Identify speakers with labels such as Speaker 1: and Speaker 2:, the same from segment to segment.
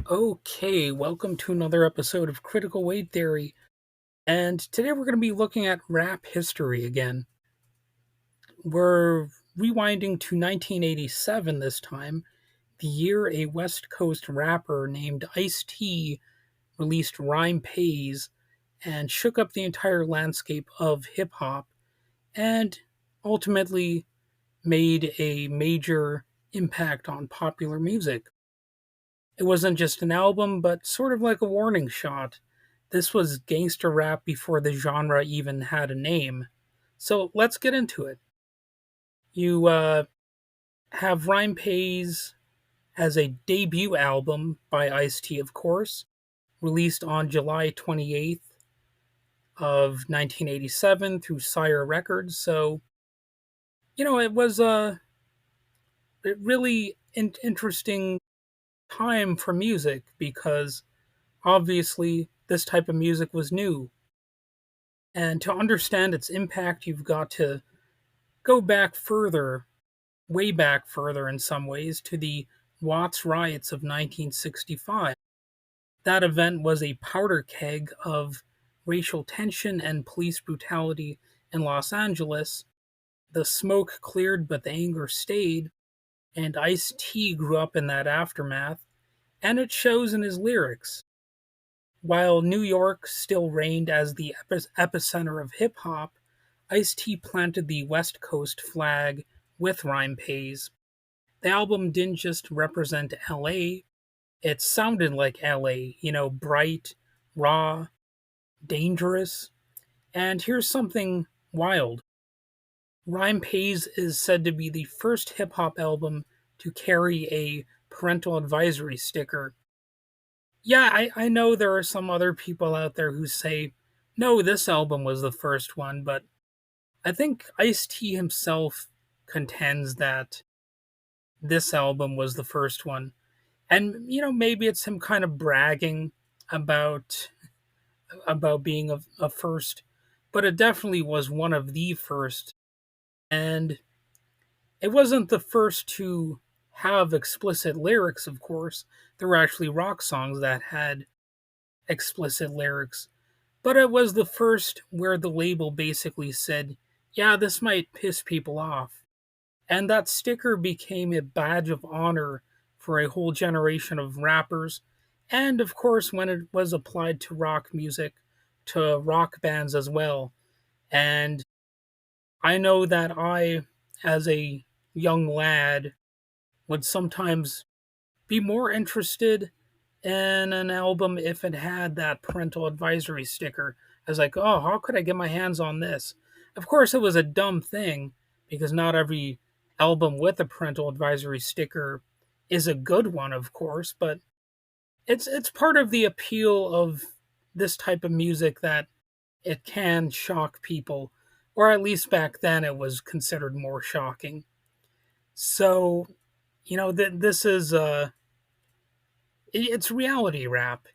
Speaker 1: Okay, welcome to another episode of Critical Weight Theory. And today we're going to be looking at rap history again. We're rewinding to 1987 this time, the year a West Coast rapper named Ice-T released Rhyme Pays and shook up the entire landscape of hip hop and ultimately made a major impact on popular music. It wasn't just an album, but sort of like a warning shot. This was gangster rap before the genre even had a name. So let's get into it. You have Rhyme Pays as a debut album by Ice-T, of course, released on July 28th of 1987 through Sire Records. So, it was a really interesting time for music because obviously this type of music was new. And to understand its impact, you've got to go back further, way back further in some ways, to the Watts riots of 1965. That event was a powder keg of racial tension and police brutality in Los Angeles. The smoke cleared, but the anger stayed, and Ice T grew up in that aftermath, and it shows in his lyrics. While New York still reigned as the epicenter of hip hop, Ice-T planted the West Coast flag with Rhyme Pays. The album didn't just represent LA, it sounded like LA, bright, raw, dangerous. And here's something wild. Rhyme Pays is said to be the first hip hop album to carry a parental advisory sticker. Yeah, I know there are some other people out there who say, no, this album was the first one, but I think Ice-T himself contends that this album was the first one. And maybe it's him kind of bragging about being a first, but it definitely was one of the first. And it wasn't the first to have explicit lyrics, of course. There were actually rock songs that had explicit lyrics, but it was the first where the label basically said, yeah, this might piss people off. And that sticker became a badge of honor for a whole generation of rappers. And of course, when it was applied to rock music, to rock bands as well. And I know that I, as a young lad, would sometimes be more interested in an album if it had that parental advisory sticker. I was like, oh, how could I get my hands on this? Of course, it was a dumb thing because not every album with a parental advisory sticker is a good one, of course, but it's part of the appeal of this type of music that it can shock people, or at least back then it was considered more shocking. So, this is it's reality rap.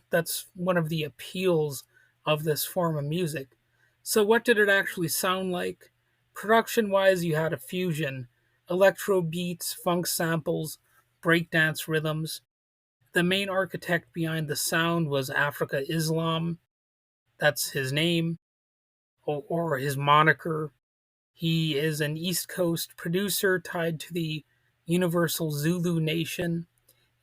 Speaker 1: That's one of the appeals of this form of music. So, what did it actually sound like? Production wise, you had a fusion electro beats, funk samples, breakdance rhythms. The main architect behind the sound was Africa Islam. That's his name, or his moniker. He is an East Coast producer tied to the Universal Zulu Nation,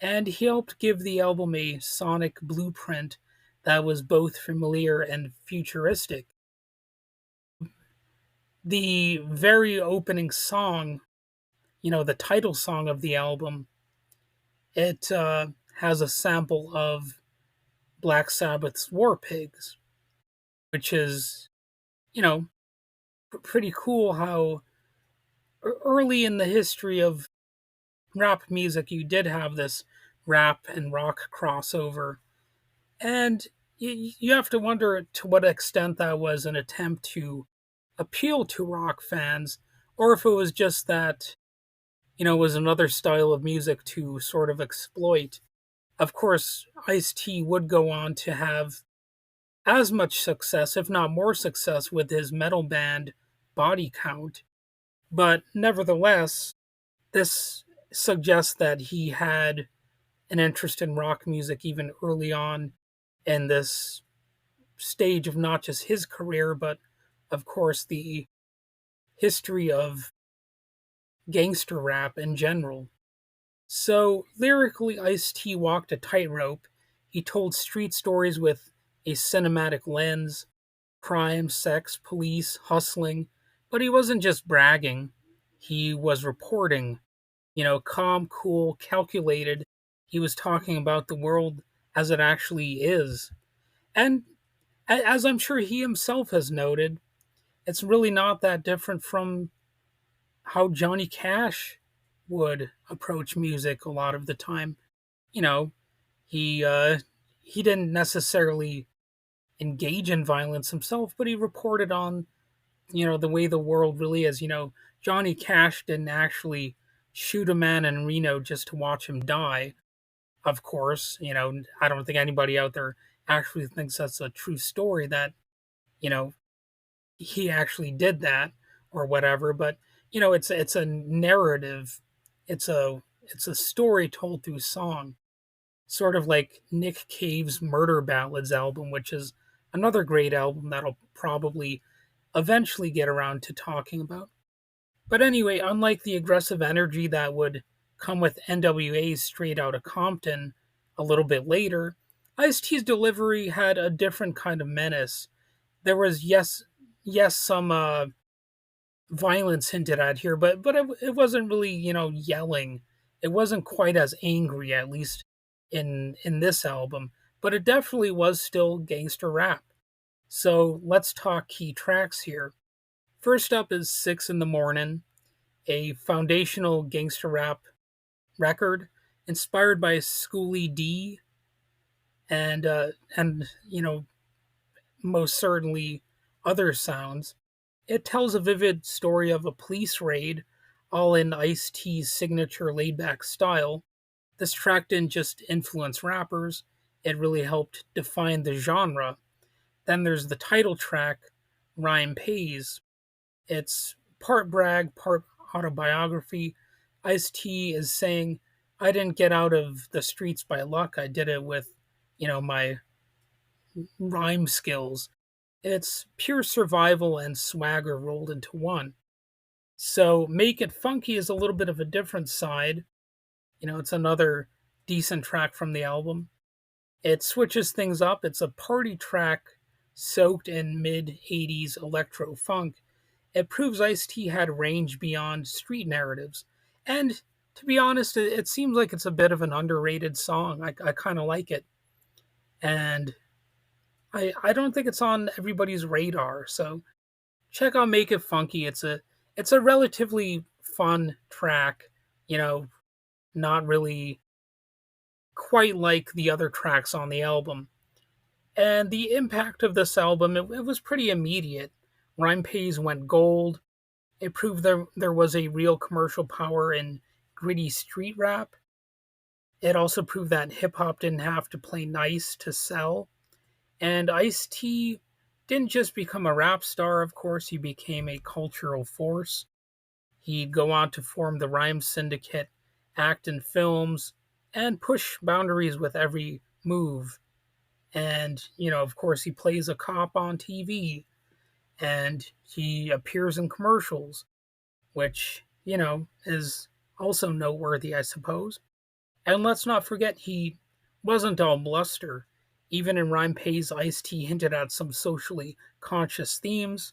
Speaker 1: and he helped give the album a sonic blueprint that was both familiar and futuristic. The very opening song, the title song of the album, it has a sample of Black Sabbath's War Pigs, which is, you know, pretty cool how early in the history of rap music you did have this rap and rock crossover. And you have to wonder to what extent that was an attempt to appeal to rock fans, or if it was just that, it was another style of music to sort of exploit. Of course, Ice-T would go on to have as much success, if not more success, with his metal band Body Count. But nevertheless, this suggests that he had an interest in rock music even early on in this stage of not just his career, but of course the history of gangster rap in general. So, lyrically, Ice T walked a tightrope. He told street stories with a cinematic lens, crime, sex, police, hustling, but he wasn't just bragging. He was reporting, calm, cool, calculated. He was talking about the world as it actually is. And as I'm sure he himself has noted, it's really not that different from how Johnny Cash would approach music a lot of the time. You know, he uh, he didn't necessarily engage in violence himself, but he reported on the way the world really is. Johnny Cash didn't actually shoot a man in Reno just to watch him die. Of course, I don't think anybody out there actually thinks that's a true story that you know he actually did that or whatever. But it's a narrative. It's a story told through song, sort of like Nick Cave's Murder Ballads album, which is another great album that I'll probably eventually get around to talking about. But anyway, unlike the aggressive energy that would come with NWA's Straight Outta Compton a little bit later, Ice-T's delivery had a different kind of menace. There was yes, some violence hinted at here, but it wasn't really yelling. It wasn't quite as angry, at least in this album. But it definitely was still gangster rap. So let's talk key tracks here. First up is 6 in the Morning, a foundational gangster rap record inspired by Schoolie D and most certainly other sounds. It tells a vivid story of a police raid, all in Ice-T's signature laid-back style. This track didn't just influence rappers, it really helped define the genre. Then there's the title track, Rhyme Pays. It's part brag, part autobiography. Ice-T is saying, I didn't get out of the streets by luck, I did it with, my rhyme skills. It's pure survival and swagger rolled into one. So Make It Funky is a little bit of a different side. It's another decent track from the album. It switches things up. It's a party track soaked in mid 80s electro funk. It proves Ice-T had range beyond street narratives. And to be honest, it seems like it's a bit of an underrated song. I kind of like it. And I don't think it's on everybody's radar. So check out Make It Funky. It's a relatively fun track, you know, not really quite like the other tracks on the album. And the impact of this album, it was pretty immediate. Rhyme Pays went gold. It proved there was a real commercial power in gritty street rap. It also proved that hip hop didn't have to play nice to sell. And Ice T didn't just become a rap star, of course, he became a cultural force. He'd go on to form the Rhyme Syndicate, act in films, and push boundaries with every move. And, of course, he plays a cop on TV and he appears in commercials, which, is also noteworthy, I suppose. And let's not forget, he wasn't all bluster. Even in Rhyme Pays, Ice-T hinted at some socially conscious themes,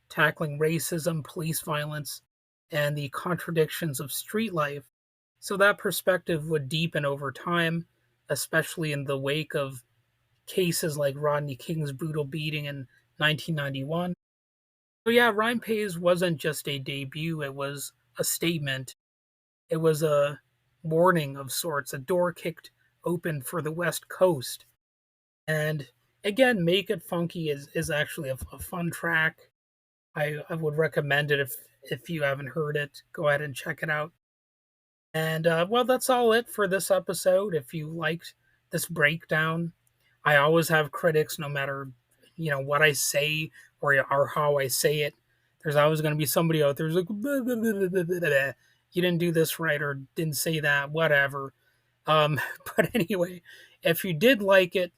Speaker 1: tackling racism, police violence, and the contradictions of street life. So that perspective would deepen over time, especially in the wake of cases like Rodney King's brutal beating in 1991. So yeah, Rhyme Pays wasn't just a debut, it was a statement. It was a warning of sorts, a door kicked open for the West Coast. And again, Make It Funky is actually a fun track. I would recommend it if you haven't heard it. Go ahead and check it out. And well, that's all it for this episode. If you liked this breakdown, I always have critics, no matter what I say or how I say it. There's always going to be somebody out there who's like, blah, blah, blah, blah, blah, blah. You didn't do this right or didn't say that, whatever. Um, but anyway, if you did like it,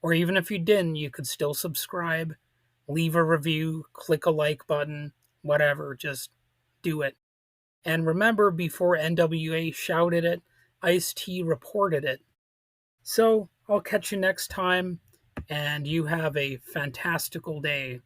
Speaker 1: or even if you didn't, you could still subscribe, leave a review, click a like button, whatever. Just do it. And remember, before NWA shouted it, Ice-T reported it. So I'll catch you next time, and you have a fantastical day.